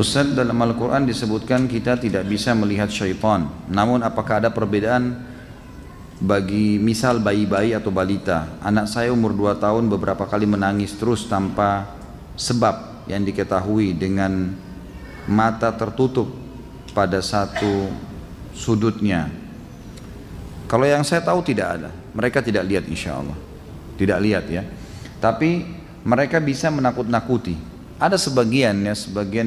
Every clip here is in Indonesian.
Ustaz, dalam Al-Quran disebutkan kita tidak bisa melihat syaitan. Namun apakah ada perbedaan bagi misal bayi-bayi atau balita? Anak saya umur 2 tahun beberapa kali menangis terus tanpa sebab yang diketahui dengan mata tertutup pada satu sudutnya. Kalau yang saya tahu tidak ada. Mereka tidak lihat insya Allah. Tidak lihat ya. Tapi mereka bisa menakut-nakuti. Ada sebagian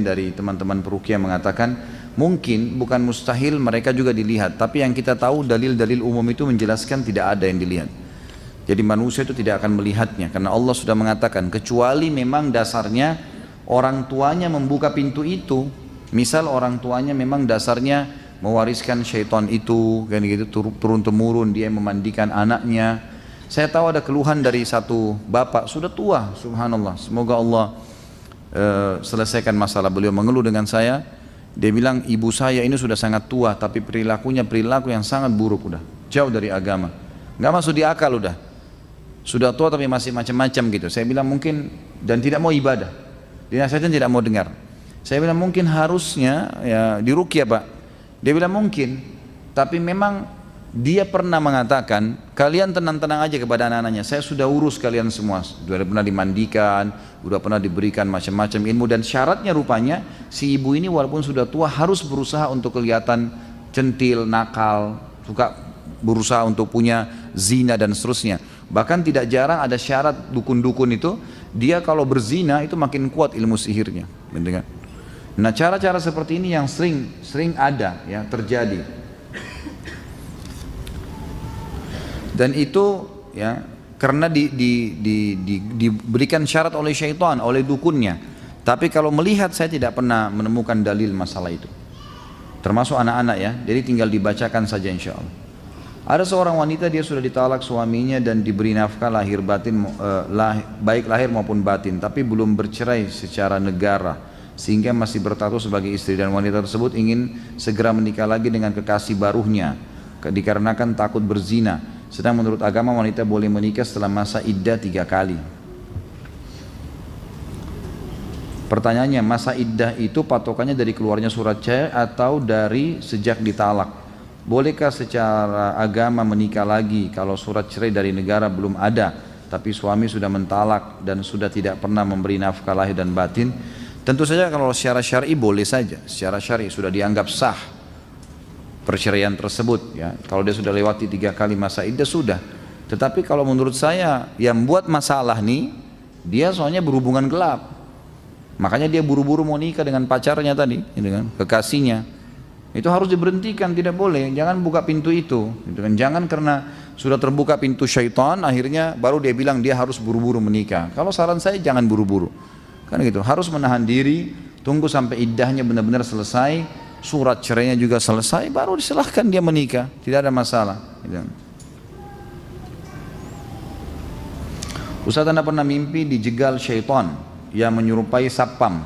dari teman-teman peruqyah mengatakan mungkin bukan mustahil mereka juga dilihat, tapi yang kita tahu dalil-dalil umum itu menjelaskan tidak ada yang dilihat. Jadi manusia itu tidak akan melihatnya karena Allah sudah mengatakan kecuali memang dasarnya orang tuanya membuka pintu itu. Misal orang tuanya memang dasarnya mewariskan syaitan itu kan gitu, turun temurun dia memandikan anaknya. Saya tahu ada keluhan dari satu bapak sudah tua, subhanallah, semoga Allah selesaikan masalah. Beliau mengeluh dengan saya, dia bilang ibu saya ini sudah sangat tua tapi perilakunya perilaku yang sangat buruk, udah jauh dari agama, nggak masuk di akal, sudah tua tapi masih macam-macam gitu. Saya bilang mungkin, dan tidak mau ibadah, dinasihatin tidak mau dengar. Saya bilang mungkin harusnya ya diruqyah Pak. Dia bilang mungkin, tapi memang dia pernah mengatakan kalian tenang-tenang aja kepada anak-anaknya, saya sudah urus kalian semua, sudah pernah dimandikan, sudah pernah diberikan macam-macam ilmu, dan syaratnya rupanya si ibu ini walaupun sudah tua harus berusaha untuk kelihatan centil, nakal, suka berusaha untuk punya zina dan seterusnya. Bahkan tidak jarang ada syarat dukun-dukun itu, dia kalau berzina itu makin kuat ilmu sihirnya. Nah cara-cara seperti ini yang sering ada ya terjadi. Dan itu ya karena diberikan syarat oleh syaitan, oleh dukunnya. Tapi kalau melihat saya tidak pernah menemukan dalil masalah itu. Termasuk anak-anak ya, jadi tinggal dibacakan saja insya Allah. Ada seorang wanita dia sudah ditalak suaminya dan diberi nafkah lahir batin, baik lahir maupun batin, tapi belum bercerai secara negara, sehingga masih berstatus sebagai istri, dan wanita tersebut ingin segera menikah lagi dengan kekasih barunya dikarenakan takut berzina. Sedang menurut agama wanita boleh menikah setelah masa iddah 3 kali. Pertanyaannya, masa iddah itu patokannya dari keluarnya surat cerai atau dari sejak ditalak? Bolehkah secara agama menikah lagi kalau surat cerai dari negara belum ada, tapi suami sudah mentalak dan sudah tidak pernah memberi nafkah lahir dan batin? Tentu saja kalau secara syar'i boleh saja, secara syar'i sudah dianggap sah perceraian tersebut ya. Kalau dia sudah lewati 3 kali masa iddah sudah. Tetapi kalau menurut saya yang buat masalah nih, dia soalnya berhubungan gelap. Makanya dia buru-buru mau nikah dengan pacarnya tadi, gitu kan, kekasihnya. Itu harus diberhentikan, tidak boleh. Jangan buka pintu itu, gitu kan. Jangan karena sudah terbuka pintu syaitan akhirnya baru dia bilang dia harus buru-buru menikah. Kalau saran saya jangan buru-buru. Kan gitu, harus menahan diri, tunggu sampai iddahnya benar-benar selesai. Surat cerainya juga selesai, baru disilahkan dia menikah, tidak ada masalah. Ustaz, Anda pernah mimpi dijegal syaitan yang menyerupai sapam,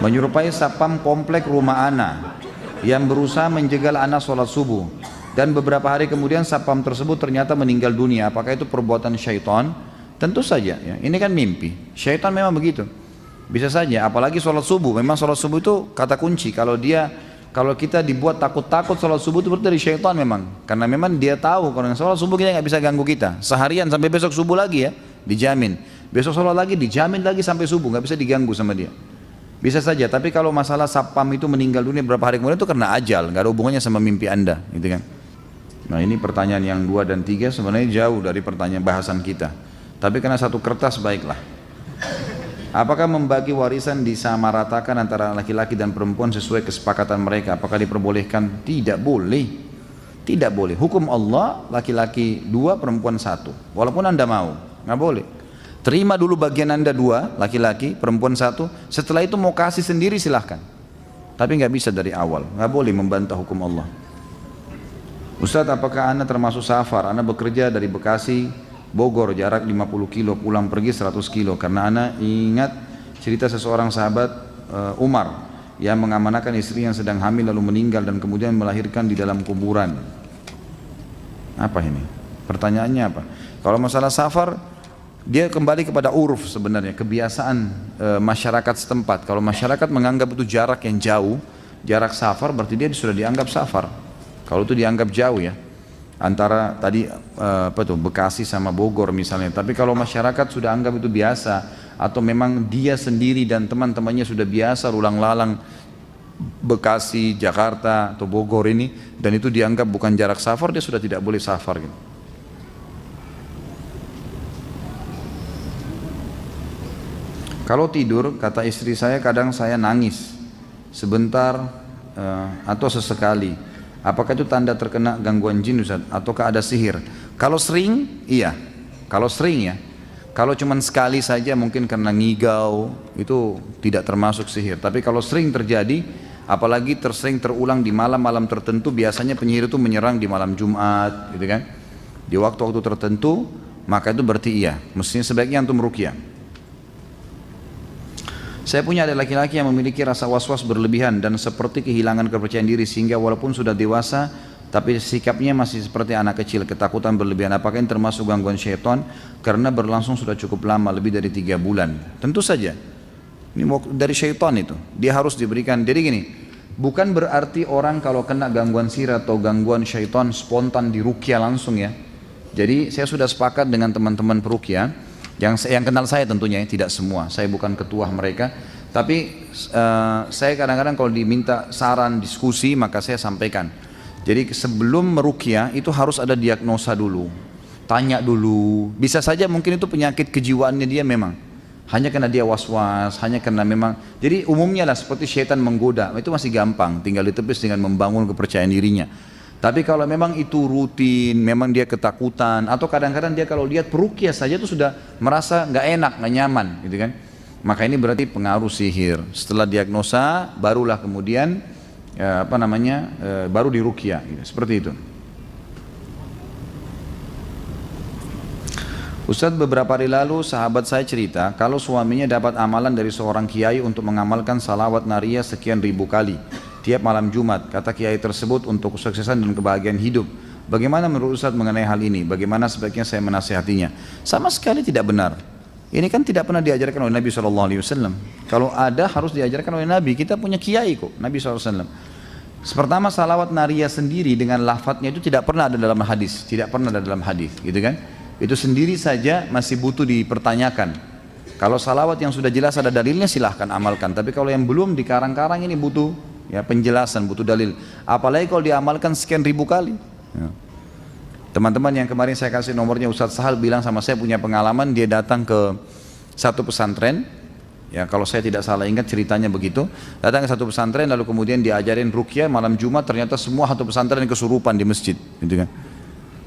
menyerupai sapam komplek rumah Ana yang berusaha menjegal Ana sholat subuh, dan beberapa hari kemudian sapam tersebut ternyata meninggal dunia. Apakah itu perbuatan syaitan? Tentu saja ya. Ini kan mimpi, syaitan memang begitu. Bisa saja, apalagi sholat subuh. Memang sholat subuh itu kata kunci. Kalau kita dibuat takut-takut sholat subuh itu berarti dari syaitan memang. Karena memang dia tahu kalau sholat subuh kita nggak bisa ganggu kita. Seharian sampai besok subuh lagi ya, dijamin. Besok sholat lagi, dijamin lagi sampai subuh, nggak bisa diganggu sama dia. Bisa saja, tapi kalau masalah sapam itu meninggal dunia beberapa hari kemudian itu karena ajal, nggak ada hubungannya sama mimpi Anda, gitu kan. Nah ini pertanyaan yang 2 dan 3 sebenarnya jauh dari pertanyaan bahasan kita. Tapi karena satu kertas baiklah. Apakah membagi warisan disamaratakan antara laki-laki dan perempuan sesuai kesepakatan mereka? Apakah diperbolehkan? Tidak boleh. Tidak boleh. Hukum Allah laki-laki 2, perempuan 1. Walaupun Anda mau, nggak boleh. Terima dulu bagian Anda 2, laki-laki, perempuan 1. Setelah itu mau kasih sendiri silahkan. Tapi nggak bisa dari awal. Nggak boleh membantah hukum Allah. Ustaz, apakah Anda termasuk safar? Anda bekerja dari Bekasi Bogor, jarak 50 kilo, pulang pergi 100 kilo. Karena Ana ingat cerita seseorang sahabat Umar yang mengamanahkan istri yang sedang hamil lalu meninggal dan kemudian melahirkan di dalam kuburan. Apa ini? Pertanyaannya apa? Kalau masalah safar, Dia kembali kepada uruf sebenarnya, kebiasaan masyarakat setempat. Kalau masyarakat menganggap itu jarak yang jauh, jarak safar, berarti dia sudah dianggap safar. Kalau itu dianggap jauh ya, antara tadi Bekasi sama Bogor misalnya. Tapi kalau masyarakat sudah anggap itu biasa, atau memang dia sendiri dan teman-temannya sudah biasa ulang lalang Bekasi, Jakarta atau Bogor ini, dan itu dianggap bukan jarak safar, dia sudah tidak boleh safar gitu. Kalau tidur, kata istri saya, kadang saya nangis sebentar atau sesekali. Apakah itu tanda terkena gangguan jin, Ustaz? Ataukah ada sihir? Kalau sering, iya. Kalau sering ya. Kalau cuma sekali saja mungkin karena ngigau, itu tidak termasuk sihir. Tapi kalau sering terjadi, apalagi sering terulang di malam-malam tertentu, biasanya penyihir itu menyerang di malam Jumat, gitu kan? Di waktu-waktu tertentu, maka itu berarti iya. Mestinya sebaiknya antum ruqyah. Saya punya adik laki-laki yang memiliki rasa was-was berlebihan dan seperti kehilangan kepercayaan diri, sehingga walaupun sudah dewasa tapi sikapnya masih seperti anak kecil, ketakutan berlebihan. Apakah ini termasuk gangguan syaitan karena berlangsung sudah cukup lama, lebih dari 3 bulan? Tentu saja ini dari syaitan itu, dia harus diberikan. Jadi gini, bukan berarti orang kalau kena gangguan sihir atau gangguan syaitan spontan diruqyah langsung ya. Jadi saya sudah sepakat dengan teman-teman peruqyah yang kenal saya tentunya, tidak semua, saya bukan ketua mereka, tapi saya kadang-kadang kalau diminta saran, diskusi, maka saya sampaikan. Jadi sebelum meruqyah itu harus ada diagnosa dulu, tanya dulu. Bisa saja mungkin itu penyakit kejiwaannya dia memang, hanya karena dia was-was, hanya karena memang, jadi umumnya lah seperti syaitan menggoda, itu masih gampang, tinggal ditepis dengan membangun kepercayaan dirinya. Tapi kalau memang itu rutin, memang dia ketakutan, atau kadang-kadang dia kalau lihat peruqyah saja itu sudah merasa nggak enak, nggak nyaman, gitu kan? Maka ini berarti pengaruh sihir. Setelah diagnosa, barulah kemudian baru diruqyah, gitu. Seperti itu. Ustadz, beberapa hari lalu sahabat saya cerita kalau suaminya dapat amalan dari seorang kiai untuk mengamalkan salawat nariyah sekian ribu kali tiap malam Jumat. Kata kiai tersebut untuk kesuksesan dan kebahagiaan hidup. Bagaimana menurut Ustadz mengenai hal ini? Bagaimana sebaiknya saya menasihatinya? Sama sekali tidak benar. Ini kan tidak pernah diajarkan oleh Nabi SAW. Kalau ada harus diajarkan oleh Nabi. Kita punya kiai kok, Nabi SAW. Pertama, salawat nariyah sendiri dengan lafadznya itu tidak pernah ada dalam hadis. Tidak pernah ada dalam hadis, gitu kan? Itu sendiri saja masih butuh dipertanyakan. Kalau salawat yang sudah jelas ada dalilnya silahkan amalkan. Tapi kalau yang belum dikarang-karang ini butuh ya penjelasan, butuh dalil. Apalagi kalau diamalkan sekian ribu kali. Ya. Teman-teman yang kemarin saya kasih nomornya, Ustadz Sahal bilang sama saya punya pengalaman, dia datang ke satu pesantren. Ya, kalau saya tidak salah ingat ceritanya begitu. Datang ke satu pesantren lalu kemudian diajarin ruqyah malam Jumat, ternyata semua satu pesantren kesurupan di masjid, gitu kan.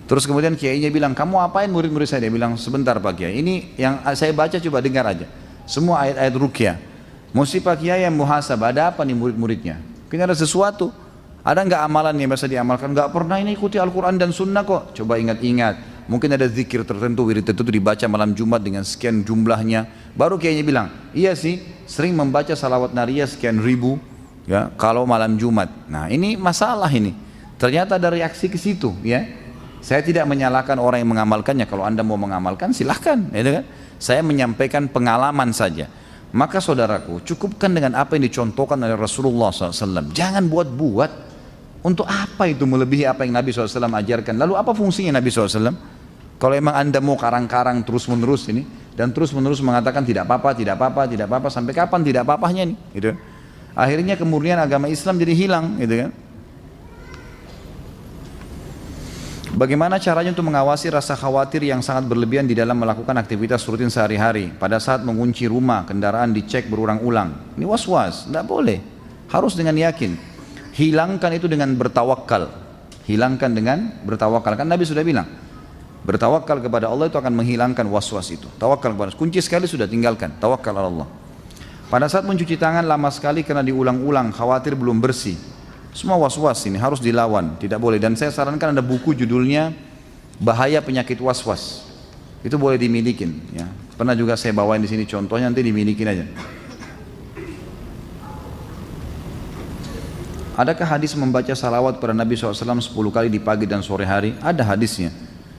Terus kemudian kiainya bilang, kamu apain murid-murid saya? Dia bilang, sebentar Pak Kiai, ini yang saya baca coba dengar aja. Semua ayat-ayat ruqyah. Mesti Pak Kiai yang muhasabah, ada apa nih murid-muridnya? Mungkin ada sesuatu. Ada nggak amalan yang biasa diamalkan? Nggak pernah ini ikuti Al-Quran dan Sunnah kok. Coba ingat-ingat. Mungkin ada zikir tertentu, wirid tertentu dibaca malam Jumat dengan sekian jumlahnya. Baru kiainya bilang, iya sih, sering membaca salawat nariyah sekian ribu, ya, kalau malam Jumat. Nah ini masalah ini. Ternyata ada reaksi ke situ, ya. Saya tidak menyalahkan orang yang mengamalkannya. Kalau anda mau mengamalkan silahkan, ya kan? Saya menyampaikan pengalaman saja. Maka saudaraku, cukupkan dengan apa yang dicontohkan oleh Rasulullah SAW. Jangan buat-buat. Untuk apa itu melebihi apa yang Nabi SAW ajarkan? Lalu apa fungsinya Nabi SAW? Kalau emang anda mau karang-karang terus-menerus ini, dan terus-menerus mengatakan tidak apa-apa, tidak apa-apa, tidak apa-apa, sampai kapan tidak apa-apanya nih? Gitu. Akhirnya kemurnian agama Islam jadi hilang, gitu kan? Bagaimana caranya untuk mengawasi rasa khawatir yang sangat berlebihan di dalam melakukan aktivitas rutin sehari-hari? Pada saat mengunci rumah, kendaraan dicek berulang-ulang. Ini was-was, tidak boleh. Harus dengan yakin. Hilangkan itu dengan bertawakal. Hilangkan dengan bertawakal. Kan Nabi sudah bilang, bertawakal kepada Allah itu akan menghilangkan was-was itu. Tawakal kepada Allah. Kunci sekali sudah tinggalkan. Tawakal Allah. Pada saat mencuci tangan lama sekali karena diulang-ulang, khawatir belum bersih. Semua was-was ini harus dilawan, tidak boleh. Dan saya sarankan ada buku judulnya Bahaya Penyakit Was-was. Itu boleh dimilikin, ya. Pernah juga saya bawain di sini contohnya, nanti dimilikin aja. Adakah hadis membaca salawat pada Nabi SAW 10 kali di pagi dan sore hari? Ada hadisnya.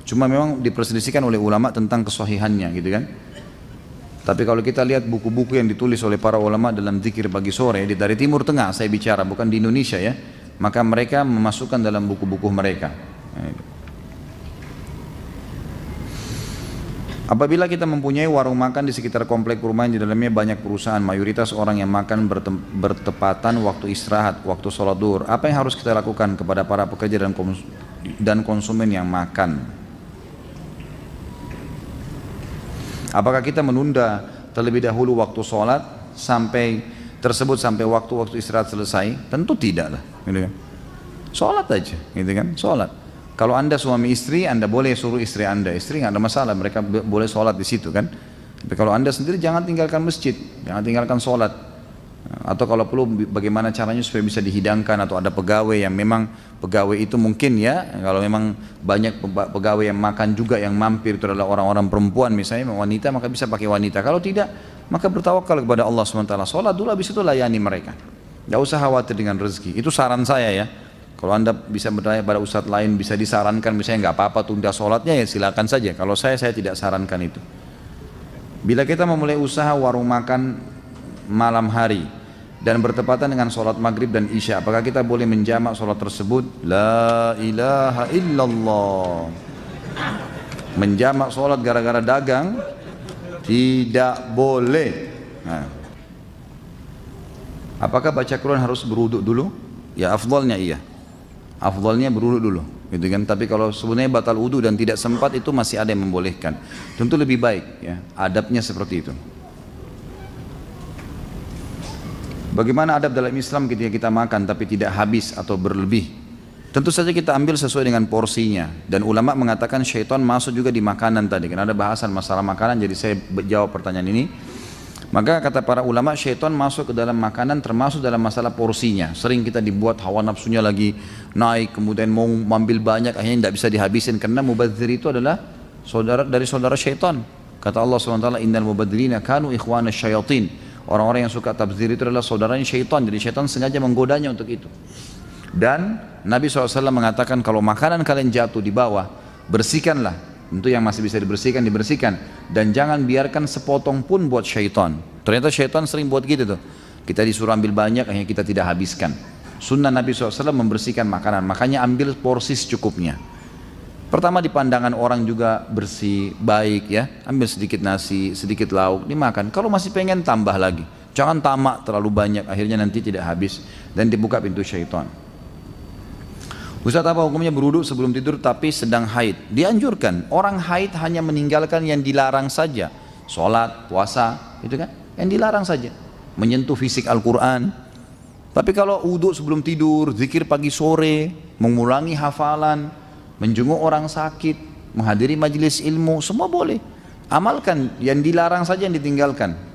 Cuma memang diperselisihkan oleh ulama tentang kesahihannya gitu kan. Tapi kalau kita lihat buku-buku yang ditulis oleh para ulama dalam zikir pagi sore dari Timur Tengah saya bicara, bukan di Indonesia ya, maka mereka memasukkan dalam buku-buku mereka. Apabila kita mempunyai warung makan di sekitar komplek perumahan, di dalamnya banyak perusahaan, mayoritas orang yang makan bertepatan waktu istirahat, waktu sholat duhur, apa yang harus kita lakukan kepada para pekerja dan konsumen yang makan? Apakah kita menunda terlebih dahulu waktu sholat sampai waktu istirahat selesai? Tentu tidak lah, gitu kan. Sholat aja, gitu kan, sholat. Kalau anda suami istri, anda boleh suruh istri nggak ada masalah, mereka boleh sholat di situ kan. Tapi kalau anda sendiri jangan tinggalkan masjid, jangan tinggalkan sholat. Atau kalau perlu bagaimana caranya supaya bisa dihidangkan, atau ada pegawai yang memang pegawai itu mungkin ya, kalau memang banyak pegawai yang makan juga yang mampir itu adalah orang-orang perempuan misalnya, wanita, maka bisa pakai wanita. Kalau tidak, maka bertawakal kepada Allah SWT. Sholat dulu, habis itu layani mereka. Gak usah khawatir dengan rezeki. Itu saran saya ya. Kalau anda bisa bertanya pada ustadz lain, bisa disarankan misalnya nggak apa-apa tunda sholatnya, ya silakan saja. Kalau saya tidak sarankan itu. Bila kita memulai usaha warung makan malam hari dan bertepatan dengan sholat maghrib dan isya, apakah kita boleh menjamak sholat tersebut? La ilaha illallah. Menjamak sholat gara-gara dagang tidak boleh. Nah. Apakah baca Quran harus berwuduk dulu? Ya afdalnya iya. Afdalnya berwuduk dulu, gitu kan. Tapi kalau sebenarnya batal wudu dan tidak sempat, itu masih ada yang membolehkan. Tentu lebih baik ya, adabnya seperti itu. Bagaimana adab dalam Islam ketika kita makan tapi tidak habis atau berlebih? Tentu saja kita ambil sesuai dengan porsinya. Dan ulama mengatakan syaitan masuk juga di makanan tadi. Kan ada bahasan masalah makanan, jadi saya jawab pertanyaan ini. Maka kata para ulama, syaitan masuk ke dalam makanan termasuk dalam masalah porsinya. Sering kita dibuat hawa nafsunya lagi naik, kemudian mau ambil banyak, akhirnya tidak bisa dihabisin. Karena mubadzir itu adalah saudara syaitan. Kata Allah SWT, innal mubadzirina kanu ikhwana syayatin. Orang-orang yang suka tabzir itu adalah saudaranya syaitan. Jadi syaitan sengaja menggodanya untuk itu. Dan Nabi SAW mengatakan, kalau makanan kalian jatuh di bawah, bersihkanlah. Tentu yang masih bisa dibersihkan, dan jangan biarkan sepotong pun buat syaitan. Ternyata syaitan sering buat gitu tuh. Kita disuruh ambil banyak, akhirnya kita tidak habiskan. Sunnah Nabi SAW membersihkan makanan, makanya ambil porsi secukupnya. Pertama di pandangan orang juga bersih, baik ya. Ambil sedikit nasi, sedikit lauk, dimakan. Kalau masih pengen tambah lagi. Jangan tamak terlalu banyak, akhirnya nanti tidak habis dan dibuka pintu syaitan. Ustaz, apa hukumnya berwudu sebelum tidur tapi sedang haid? Dianjurkan. Orang haid hanya meninggalkan yang dilarang saja. Sholat, puasa, itu kan? Yang dilarang saja. Menyentuh fisik Al-Quran. Tapi kalau wudu sebelum tidur, zikir pagi sore, mengulangi hafalan, menjenguk orang sakit, menghadiri majelis ilmu, semua boleh. Amalkan, yang dilarang saja yang ditinggalkan.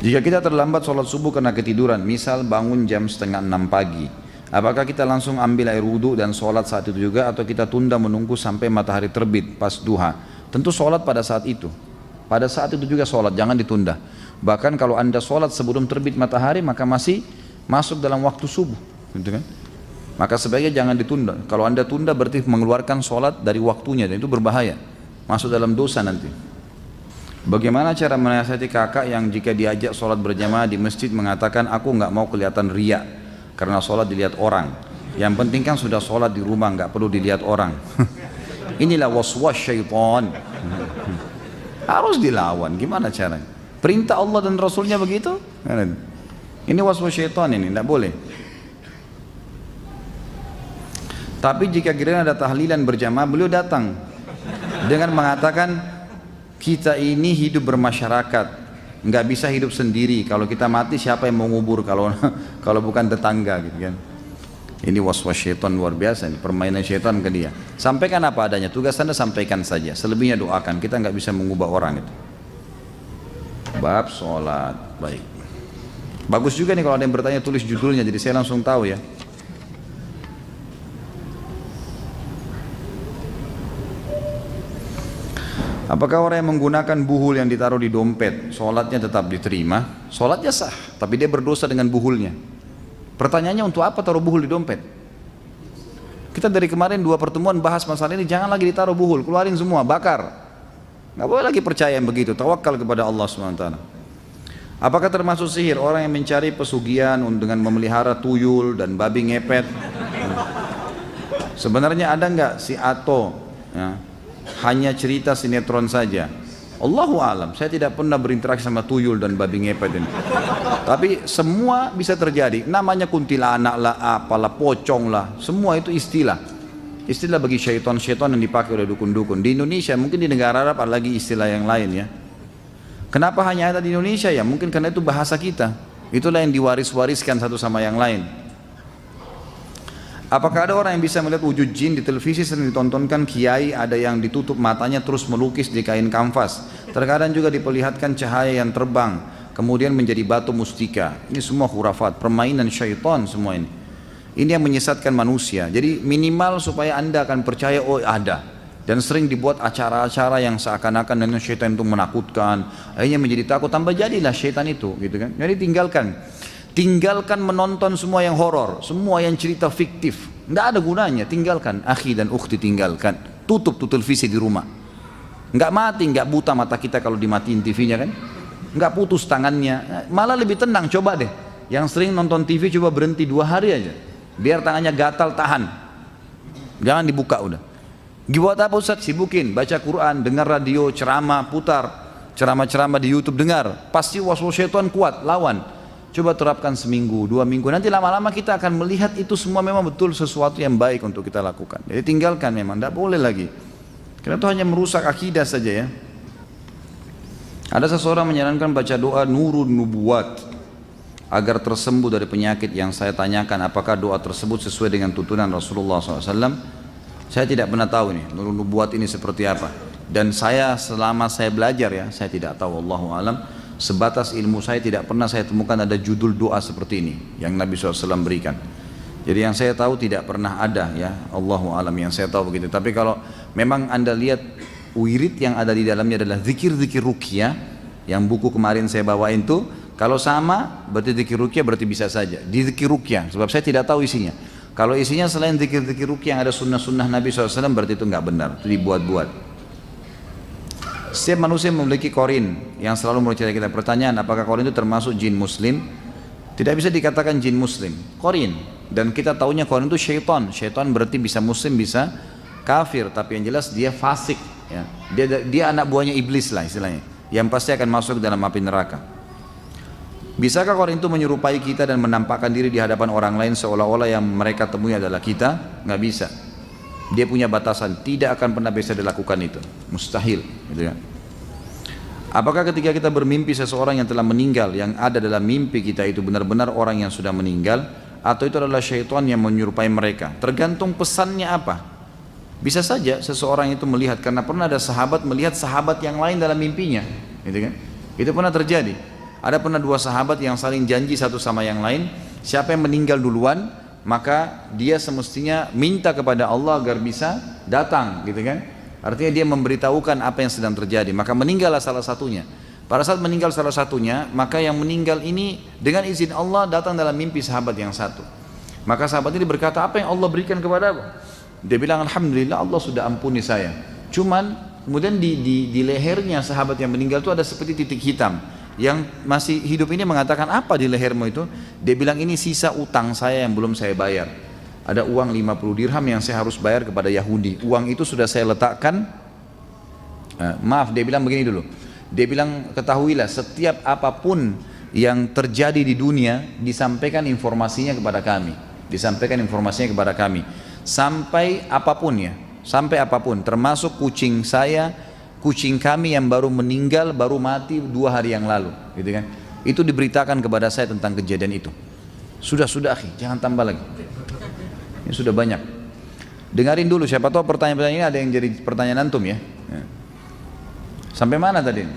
Jika kita terlambat sholat subuh karena ketiduran, misal bangun jam 5:30 pagi, apakah kita langsung ambil air wudhu dan sholat saat itu juga, atau kita tunda menunggu sampai matahari terbit pas duha? Tentu sholat pada saat itu. Pada saat itu juga sholat, jangan ditunda. Bahkan kalau anda sholat sebelum terbit matahari, maka masih masuk dalam waktu subuh, gitu kan? Maka sebaiknya jangan ditunda. Kalau anda tunda berarti mengeluarkan sholat dari waktunya, dan itu berbahaya, masuk dalam dosa nanti. Bagaimana cara menasihati kakak yang jika diajak sholat berjamaah di masjid mengatakan, aku nggak mau kelihatan riya karena sholat dilihat orang. Yang penting kan sudah sholat di rumah, nggak perlu dilihat orang. Inilah waswas syaitan. Harus dilawan. Gimana caranya? Perintah Allah dan Rasulnya begitu. Ini waswas syaitan, ini tidak boleh. Tapi jika kira ada tahlilan berjamaah, beliau datang dengan mengatakan, kita ini hidup bermasyarakat, nggak bisa hidup sendiri. Kalau kita mati siapa yang mau ngubur kalau bukan tetangga, gitu kan? Ini waswas syaitan luar biasa, ini permainan syaitan ke dia. Sampaikan apa adanya, tugas anda sampaikan saja. Selebihnya doakan. Kita nggak bisa mengubah orang itu. Bab sholat, baik. Bagus juga nih kalau ada yang bertanya, tulis judulnya, jadi saya langsung tahu ya. Apakah orang yang menggunakan buhul yang ditaruh di dompet, sholatnya tetap diterima? Sholatnya sah, tapi dia berdosa dengan buhulnya. Pertanyaannya, untuk apa taruh buhul di dompet? Kita dari kemarin 2 pertemuan bahas masalah ini, jangan lagi ditaruh buhul, keluarin semua, bakar. Nggak boleh lagi percaya yang begitu, tawakal kepada Allah SWT. Apakah termasuk sihir orang yang mencari pesugihan dengan memelihara tuyul dan babi ngepet? Sebenarnya ada nggak si Ato? Ya, hanya cerita sinetron saja. Allahu alam, saya tidak pernah berinteraksi sama tuyul dan babi ngepet ini. Tapi semua bisa terjadi. Namanya kuntilanak lah, apalah, pocong lah, semua itu istilah. Istilah bagi syaitan-syaitan yang dipakai oleh dukun-dukun. Di Indonesia, mungkin di negara Arab ada lagi istilah yang lain ya. Kenapa hanya ada di Indonesia ya? Mungkin karena itu bahasa kita. Itulah yang diwaris-wariskan satu sama yang lain. Apakah ada orang yang bisa melihat wujud jin di televisi sering ditontonkan kiai, ada yang ditutup matanya terus melukis di kain kanvas. Terkadang juga diperlihatkan cahaya yang terbang, kemudian menjadi batu mustika. Ini semua khurafat, permainan syaitan semua ini. Ini yang menyesatkan manusia. Jadi minimal supaya Anda akan percaya, oh ada. Dan sering dibuat acara-acara yang seakan-akan dengan syaitan itu menakutkan. Akhirnya menjadi takut, tambah jadilah syaitan itu, gitu kan. Jadi tinggalkan menonton semua yang horor, semua yang cerita fiktif, nggak ada gunanya. Tinggalkan, akhi dan ukhti, tinggalkan. Tutup tuh televisi di rumah. Nggak mati, nggak buta mata kita kalau dimatiin TV-nya kan, nggak putus tangannya, malah lebih tenang. Coba deh, yang sering nonton TV coba berhenti 2 hari aja, biar tangannya gatal, tahan, jangan dibuka udah. Buat apa Ustaz? Sibukin, baca Quran, dengar radio, ceramah, putar ceramah-ceramah di YouTube, dengar, pasti waswas syaitan kuat, lawan. Coba terapkan seminggu, 2 minggu, nanti lama-lama kita akan melihat itu semua memang betul sesuatu yang baik untuk kita lakukan. Jadi tinggalkan, memang tidak boleh lagi, karena itu hanya merusak akidah saja ya. Ada seseorang menyarankan baca doa Nurun Nubuwat agar tersembuh dari penyakit. Yang saya tanyakan, apakah doa tersebut sesuai dengan tuntunan Rasulullah SAW? Saya tidak pernah tahu nih Nurun Nubuwat ini seperti apa, dan saya selama saya belajar ya, saya tidak tahu, Allahu alam. Sebatas ilmu saya tidak pernah saya temukan ada judul doa seperti ini yang Nabi SAW berikan. Jadi yang saya tahu tidak pernah ada ya, Allahu alam, yang saya tahu begitu. Tapi kalau memang Anda lihat wirid yang ada di dalamnya adalah zikir-zikir ruqyah, yang buku kemarin saya bawain tuh, kalau sama berarti zikir ruqyah, berarti bisa saja di zikir ruqyah, sebab saya tidak tahu isinya. Kalau isinya selain zikir-zikir ruqyah yang ada sunnah-sunnah Nabi SAW, berarti itu nggak benar, itu dibuat-buat. Setiap manusia memiliki korin yang selalu menceritakan kita. Pertanyaan, apakah korin itu termasuk jin muslim? Tidak bisa dikatakan jin muslim, korin. Dan kita tahunya korin itu syaitan. Syaitan berarti bisa muslim, bisa kafir. Tapi yang jelas dia fasik ya. Dia anak buahnya iblis lah istilahnya, yang pasti akan masuk dalam api neraka. Bisakah korin itu menyerupai kita dan menampakkan diri di hadapan orang lain seolah-olah yang mereka temui adalah kita? Nggak bisa. Dia punya batasan, tidak akan pernah bisa dilakukan itu, mustahil gitu ya. Apakah ketika kita bermimpi seseorang yang telah meninggal, yang ada dalam mimpi kita itu benar-benar orang yang sudah meninggal, atau itu adalah syaitan yang menyerupai mereka? Tergantung pesannya apa. Bisa saja seseorang itu melihat, karena pernah ada sahabat melihat sahabat yang lain dalam mimpinya, gitu kan? Itu pernah terjadi. Ada pernah 2 sahabat yang saling janji satu sama yang lain, siapa yang meninggal duluan maka dia semestinya minta kepada Allah agar bisa datang, gitu kan? Artinya dia memberitahukan apa yang sedang terjadi. Maka meninggallah salah satunya. Pada saat meninggal salah satunya, maka yang meninggal ini dengan izin Allah datang dalam mimpi sahabat yang satu. Maka sahabat ini berkata, apa yang Allah berikan kepada aku? Dia bilang, alhamdulillah Allah sudah ampuni saya. Cuman kemudian di lehernya sahabat yang meninggal itu ada seperti titik hitam. Yang masih hidup ini mengatakan, apa di lehermu itu? Dia bilang, ini sisa utang saya yang belum saya bayar. Ada uang 50 dirham yang saya harus bayar kepada Yahudi. Uang itu sudah saya letakkan. Maaf, dia bilang begini dulu. Dia bilang, ketahuilah setiap apapun yang terjadi di dunia disampaikan informasinya kepada kami. Disampaikan informasinya kepada kami. Sampai apapun ya. Sampai apapun, termasuk kucing saya, kucing kami yang baru meninggal, baru mati 2 hari yang lalu, gitu kan? Itu diberitakan kepada saya tentang kejadian itu. Sudah akhi, jangan tambah lagi. Ini sudah banyak. Dengarin dulu, siapa tahu pertanyaan-pertanyaan ini ada yang jadi pertanyaan antum ya. Sampai mana tadi?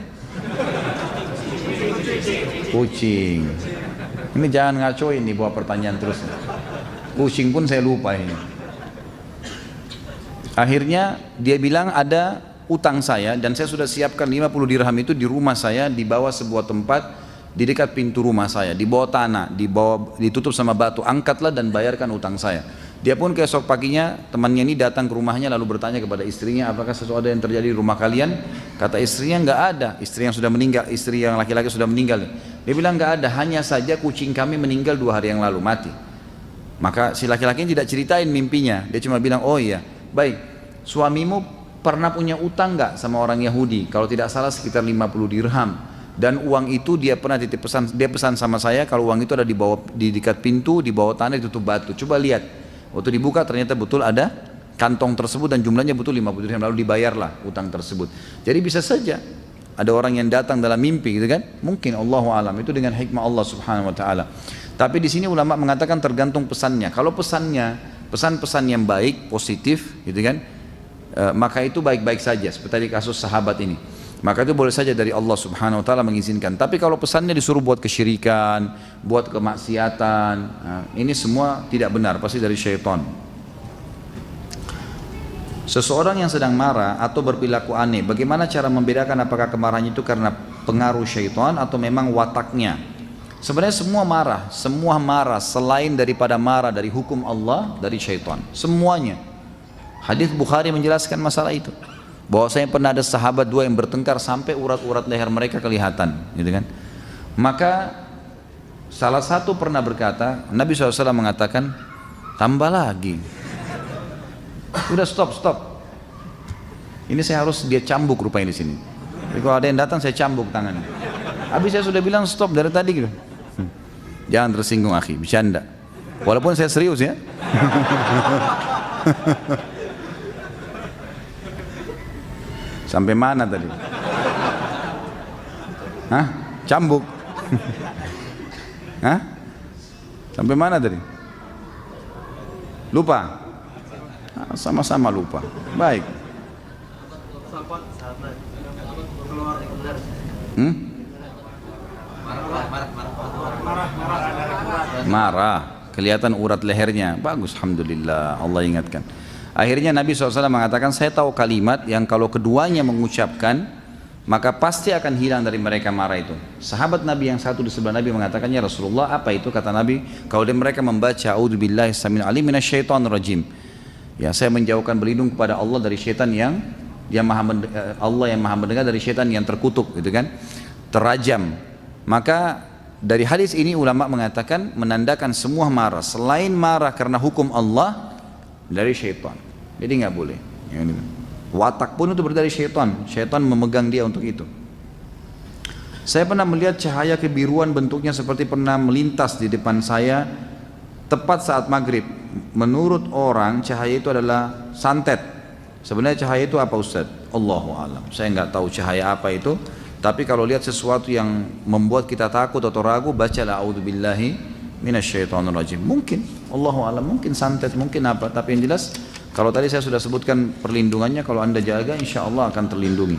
Kucing. Ini jangan ngacoin nih bawa pertanyaan terus. Kucing pun saya lupa ini. Akhirnya dia bilang ada utang saya dan saya sudah siapkan 50 dirham itu di rumah saya, di bawah sebuah tempat di dekat pintu rumah saya, di bawah tanah, ditutup sama batu, angkatlah dan bayarkan utang saya. Dia pun keesok paginya temannya ini datang ke rumahnya lalu bertanya kepada istrinya, apakah sesuatu yang terjadi di rumah kalian? Kata istrinya, nggak ada. Istri yang sudah meninggal, istri yang laki-laki sudah meninggal. Dia bilang nggak ada, hanya saja kucing kami meninggal 2 hari yang lalu, mati. Maka si laki-laki tidak ceritain mimpinya, dia cuma bilang, oh iya, baik, suamimu pernah punya utang nggak sama orang Yahudi? Kalau tidak salah sekitar 50 dirham. Dan uang itu dia pernah titip pesan, dia pesan sama saya kalau uang itu ada di dekat pintu, di bawah tanah ditutup batu. Coba lihat. Waktu dibuka ternyata betul ada kantong tersebut dan jumlahnya betul 50 dirham, lalu dibayarlah utang tersebut. Jadi bisa saja ada orang yang datang dalam mimpi gitu kan, mungkin Allahu alam, itu dengan hikmah Allah subhanahu wa ta'ala. Tapi di sini ulama mengatakan tergantung pesannya. Kalau pesannya pesan-pesan yang baik, positif gitu kan, maka itu baik-baik saja seperti tadi kasus sahabat ini, maka itu boleh saja dari Allah subhanahu wa ta'ala mengizinkan. Tapi kalau pesannya disuruh buat kesyirikan, buat kemaksiatan, ini semua tidak benar, pasti dari syaitan. Seseorang yang sedang marah atau berperilaku aneh, bagaimana cara membedakan apakah kemarahannya itu karena pengaruh syaitan atau memang wataknya? Sebenarnya semua marah selain daripada marah dari hukum Allah, dari syaitan, semuanya. Hadis Bukhari menjelaskan masalah itu. Bahwasanya pernah ada sahabat 2 yang bertengkar sampai urat-urat leher mereka kelihatan, gitu kan? Maka salah satu pernah berkata, Nabi SAW mengatakan, tambah lagi. Udah stop. Ini saya harus dia cambuk rupanya di sini. Jadi kalau ada yang datang saya cambuk tangannya. Habis saya sudah bilang stop dari tadi gitu. Jangan tersinggung akhi, bercanda. Walaupun saya serius ya. Sampai mana tadi? Hah? Cambuk? Hah? Sampai mana tadi? Lupa? Sama-sama lupa. Baik. Marah. Kelihatan urat lehernya. Bagus, alhamdulillah. Allah ingatkan. Akhirnya Nabi SAW mengatakan, saya tahu kalimat yang kalau keduanya mengucapkan, maka pasti akan hilang dari mereka marah itu. Sahabat Nabi yang satu di sebelah Nabi mengatakannya, Rasulullah apa itu? Kata Nabi, kalau mereka membaca, A'udzubillahi samil alim minasyaitonir rajim. Ya, saya menjauhkan berlindung kepada Allah dari syaitan yang Allah yang maha mendengar dari syaitan yang terkutuk, gitu kan, terajam. Maka dari hadis ini ulama mengatakan menandakan semua marah selain marah karena hukum Allah dari syaitan. Jadi nggak boleh. Watak pun itu dari syaitan. Syaitan memegang dia untuk itu. Saya pernah melihat cahaya kebiruan bentuknya seperti pernah melintas di depan saya tepat saat maghrib. Menurut orang cahaya itu adalah santet. Sebenarnya cahaya itu apa Ustaz? Allahu alam. Saya nggak tahu cahaya apa itu. Tapi kalau lihat sesuatu yang membuat kita takut atau ragu, bacalah a'udzubillahi minasyaitonirrajim. Mungkin, Allahu a'lam, mungkin santet, mungkin apa. Tapi yang jelas, kalau tadi saya sudah sebutkan perlindungannya, kalau anda jaga, insya Allah akan terlindungi.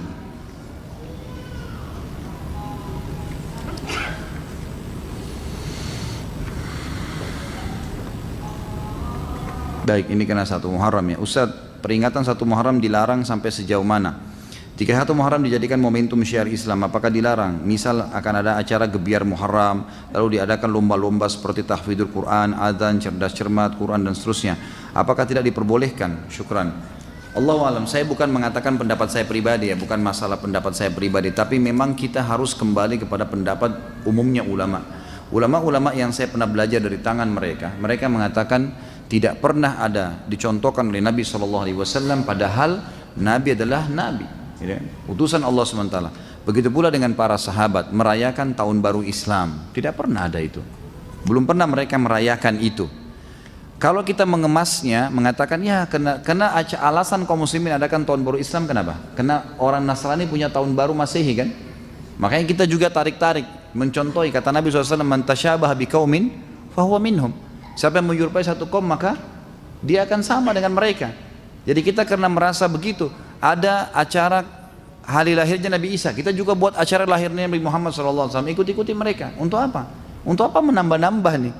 Baik, ini kena 1 Muharram ya. Ustaz, peringatan 1 Muharram dilarang sampai sejauh mana? Jika 1 Muharram dijadikan momentum syiar Islam, apakah dilarang? Misal akan ada acara gebiar Muharram, lalu diadakan lomba-lomba seperti tahfidzul Quran, adzan, cerdas cermat, Quran dan seterusnya. Apakah tidak diperbolehkan? Syukran. Allahu alam, saya bukan mengatakan pendapat saya pribadi ya, bukan masalah pendapat saya pribadi, tapi memang kita harus kembali kepada pendapat umumnya ulama. Ulama-ulama yang saya pernah belajar dari tangan mereka, mereka mengatakan tidak pernah ada dicontohkan oleh Nabi SAW, padahal Nabi adalah Nabi. Utusan Allah SWT. Begitu pula dengan para sahabat merayakan tahun baru Islam, tidak pernah ada itu. Belum pernah mereka merayakan itu. Kalau kita mengemasnya, mengatakan ya kena alasan kaum muslimin adakan tahun baru Islam, kenapa? Karena orang Nasrani punya tahun baru Masehi kan. Makanya kita juga tarik-tarik mencontohi kata Nabi SAW, man tasyabaha biqaumin fahuwa minhum. Siapa yang menyerupai satu kaum maka dia akan sama dengan mereka. Jadi kita karena merasa begitu, ada acara hari lahirnya Nabi Isa, kita juga buat acara lahirnya Nabi Muhammad SAW, ikut-ikuti mereka. Untuk apa? Untuk apa menambah-nambah nih?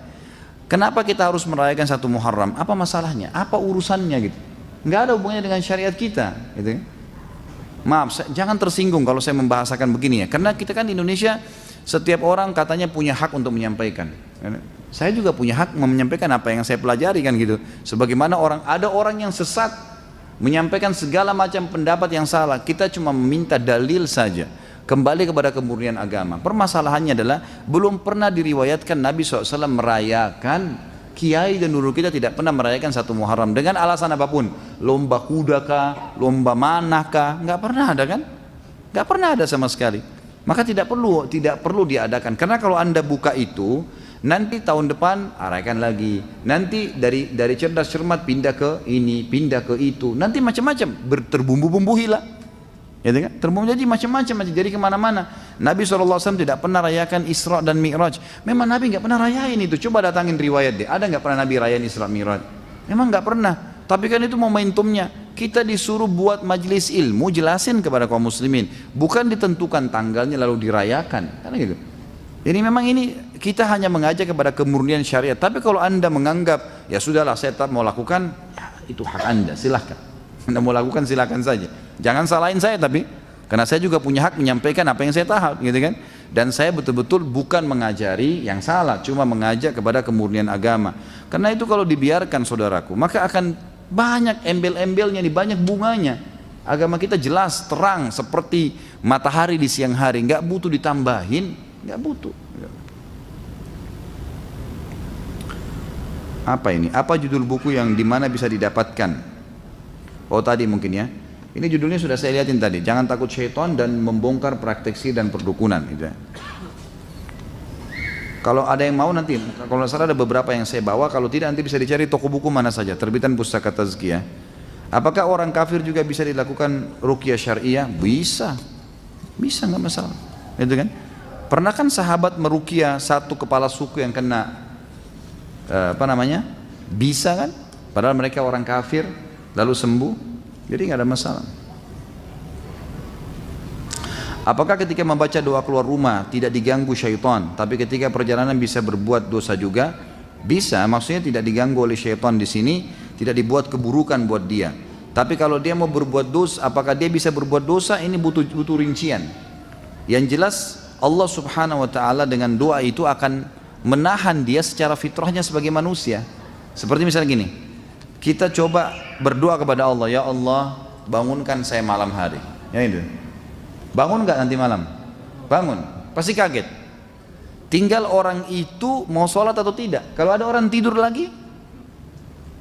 Kenapa kita harus merayakan 1 Muharram? Apa masalahnya? Apa urusannya gitu? Nggak ada hubungannya dengan syariat kita, gitu. Maaf, jangan tersinggung kalau saya membahasakan begini ya. Karena kita kan di Indonesia setiap orang katanya punya hak untuk menyampaikan. Saya juga punya hak menyampaikan apa yang saya pelajari kan gitu. Sebagaimana ada orang yang sesat menyampaikan segala macam pendapat yang salah. Kita cuma meminta dalil saja. Kembali kepada kemurnian agama. Permasalahannya adalah belum pernah diriwayatkan Nabi SAW merayakan, kiai dan guru kita tidak pernah merayakan satu Muharram dengan alasan apapun, lomba kuda kah, lomba manah kah, nggak pernah ada kan? Nggak pernah ada sama sekali. Maka tidak perlu diadakan. Karena kalau anda buka itu, nanti tahun depan arahkan lagi. Nanti dari cerdas cermat pindah ke ini, pindah ke itu. Nanti macam-macam terbumbu-bumbu hilang. Ya kan? Terbumbu jadi macam-macam, jadi kemana-mana. Nabi SAW tidak pernah rayakan Isra dan Mi'raj. Memang Nabi nggak pernah rayain itu. Coba datangin riwayat deh. Ada nggak pernah Nabi rayain Isra Mi'raj? Memang nggak pernah. Tapi kan itu momentumnya. Kita disuruh buat majelis ilmu, jelasin kepada kaum muslimin. Bukan ditentukan tanggalnya lalu dirayakan. Karena gitu. Jadi memang ini kita hanya mengajak kepada kemurnian syariat. Tapi kalau anda menganggap ya sudahlah saya tetap mau lakukan, ya, itu hak anda, silahkan. Anda mau lakukan silakan saja. Jangan salahin saya tapi, karena saya juga punya hak menyampaikan apa yang saya tahu, gitu kan? Dan saya betul-betul bukan mengajari yang salah, cuma mengajak kepada kemurnian agama. Karena itu kalau dibiarkan saudaraku, maka akan banyak embel-embelnya, banyak bunganya. Agama kita jelas, terang, seperti matahari di siang hari, nggak butuh ditambahin, nggak butuh. Apa ini? Apa judul buku yang dimana bisa didapatkan? Oh tadi mungkin ya. Ini judulnya sudah saya lihatin tadi. Jangan takut syaitan dan membongkar praktek sihir dan perdukunan. Gitu. Kalau ada yang mau nanti, kalau salah ada beberapa yang saya bawa. Kalau tidak nanti bisa dicari toko buku mana saja. Terbitan Pustaka Tazkiyah. Apakah orang kafir juga bisa dilakukan ruqyah syariah? Bisa. Bisa nggak masalah. Gitu kan? Pernah kan sahabat meruqyah satu kepala suku yang kena bisa kan? Padahal mereka orang kafir. Lalu sembuh, jadi nggak ada masalah. Apakah ketika membaca doa keluar rumah tidak diganggu syaitan, tapi ketika perjalanan bisa berbuat dosa juga? Bisa, maksudnya tidak diganggu oleh syaitan di sini, tidak dibuat keburukan buat dia. Tapi kalau dia mau berbuat dosa, apakah dia bisa berbuat dosa? Ini butuh rincian. Yang jelas Allah Subhanahu Wa Taala dengan doa itu akan menahan dia secara fitrahnya sebagai manusia. Seperti misalnya gini. Kita coba berdoa kepada Allah, ya Allah bangunkan saya malam hari. Ya itu. Bangun nggak nanti malam? Bangun. Pasti kaget. Tinggal orang itu mau sholat atau tidak. Kalau ada orang tidur lagi,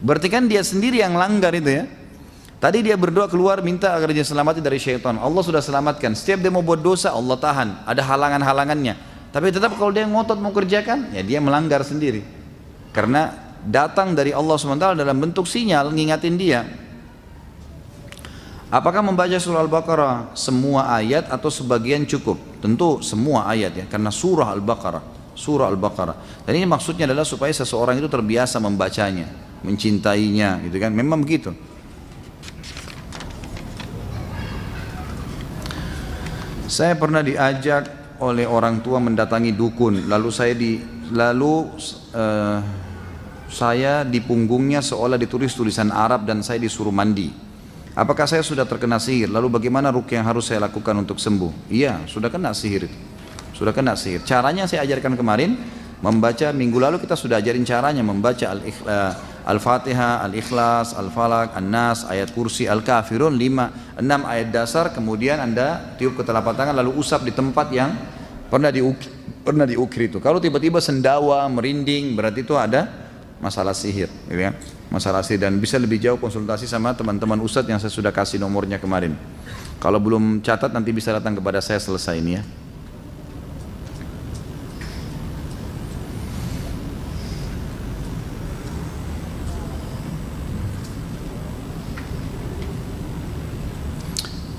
berarti kan dia sendiri yang langgar itu ya. Tadi dia berdoa keluar minta agar dia selamatkan dari syaitan. Allah sudah selamatkan. Setiap dia mau buat dosa Allah tahan. Ada halangan-halangannya. Tapi tetap kalau dia ngotot mau kerjakan, ya dia melanggar sendiri. Karena datang dari Allah SWT dalam bentuk sinyal ngingatin dia. Apakah membaca surah Al-Baqarah semua ayat atau sebagian cukup? Tentu semua ayat ya, karena surah Al-Baqarah. Dan ini maksudnya adalah supaya seseorang itu terbiasa membacanya, mencintainya, gitu kan? Memang begitu. Saya pernah diajak oleh orang tua mendatangi dukun, saya di punggungnya seolah ditulis tulisan Arab dan saya disuruh mandi. Apakah saya sudah terkena sihir? Lalu bagaimana ruqyah yang harus saya lakukan untuk sembuh? Iya, sudah kena sihir itu. Sudah kena sihir. Caranya saya ajarkan kemarin, membaca minggu lalu kita sudah ajarin caranya membaca Al-Fatihah, Al-Ikhlas, Al-Falaq, An-Nas, ayat kursi, Al-Kafirun, 6 ayat dasar, kemudian anda tiup ke telapak tangan lalu usap di tempat yang pernah diukir itu. Kalau tiba-tiba sendawa, merinding, berarti itu ada masalah sihir, gitu ya. Masalah sihir, dan bisa lebih jauh konsultasi sama teman-teman ustadz yang saya sudah kasih nomornya kemarin. Kalau belum catat nanti bisa datang kepada saya selesai ini ya.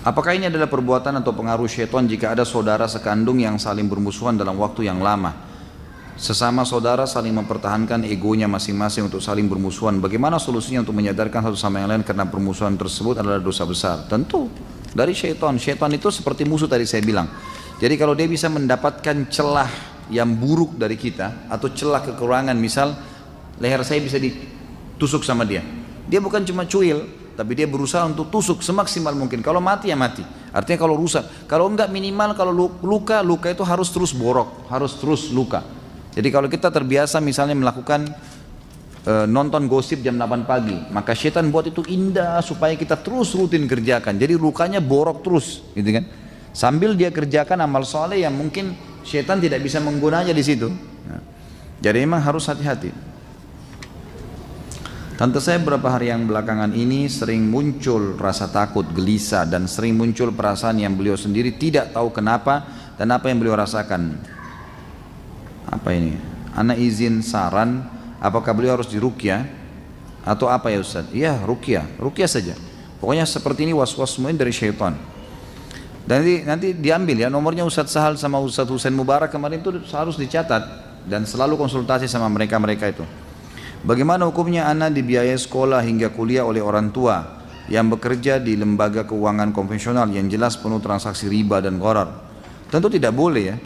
Apakah ini adalah perbuatan atau pengaruh syaitan jika ada saudara sekandung yang saling bermusuhan dalam waktu yang lama? Sesama saudara saling mempertahankan egonya masing-masing untuk saling bermusuhan. Bagaimana solusinya untuk menyadarkan satu sama yang lain karena permusuhan tersebut adalah dosa besar? Tentu dari syaitan. Syaitan itu seperti musuh tadi saya bilang. Jadi kalau dia bisa mendapatkan celah yang buruk dari kita atau celah kekurangan, misal leher saya bisa ditusuk sama dia. Dia bukan cuma cuil, tapi dia berusaha untuk tusuk semaksimal mungkin. Kalau mati ya mati. Artinya kalau rusak, kalau enggak minimal kalau luka itu harus terus borok, harus terus luka. Jadi kalau kita terbiasa misalnya melakukan nonton gosip jam 8 pagi, maka syaitan buat itu indah supaya kita terus rutin kerjakan. Jadi lukanya borok terus, gitu kan? Sambil dia kerjakan amal soleh yang mungkin syaitan tidak bisa menggunanya di situ. Nah, jadi memang harus hati-hati. Tante saya beberapa hari yang belakangan ini sering muncul rasa takut, gelisah, dan sering muncul perasaan yang beliau sendiri tidak tahu kenapa dan apa yang beliau rasakan. Apa ini? Ana izin saran. Apakah beliau harus diruqyah atau apa ya Ustaz? Iya, ruqyah saja. Pokoknya seperti ini was-was semua dari syaitan. Dan nanti diambil ya nomornya Ustaz Sahal sama Ustaz Husain Mubarak kemarin itu harus dicatat dan selalu konsultasi sama mereka itu. Bagaimana hukumnya anak dibiayai sekolah hingga kuliah oleh orang tua yang bekerja di lembaga keuangan konvensional yang jelas penuh transaksi riba dan gharar? Tentu tidak boleh ya.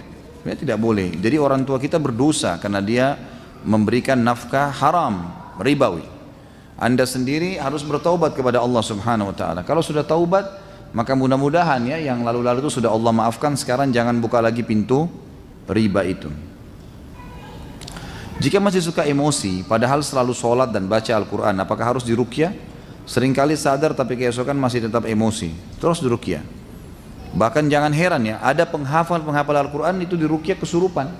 Tidak boleh. Jadi orang tua kita berdosa karena dia memberikan nafkah haram, ribawi. Anda sendiri harus bertaubat kepada Allah Subhanahu wa taala. Kalau sudah taubat, maka mudah-mudahan ya yang lalu-lalu itu sudah Allah maafkan, sekarang jangan buka lagi pintu riba itu. Jika masih suka emosi, padahal selalu sholat dan baca Al-Quran, apakah harus diruqyah? Seringkali sadar tapi keesokan masih tetap emosi, terus diruqyah. Bahkan jangan heran ya, ada penghafal Al-Quran itu diruqyah kesurupan.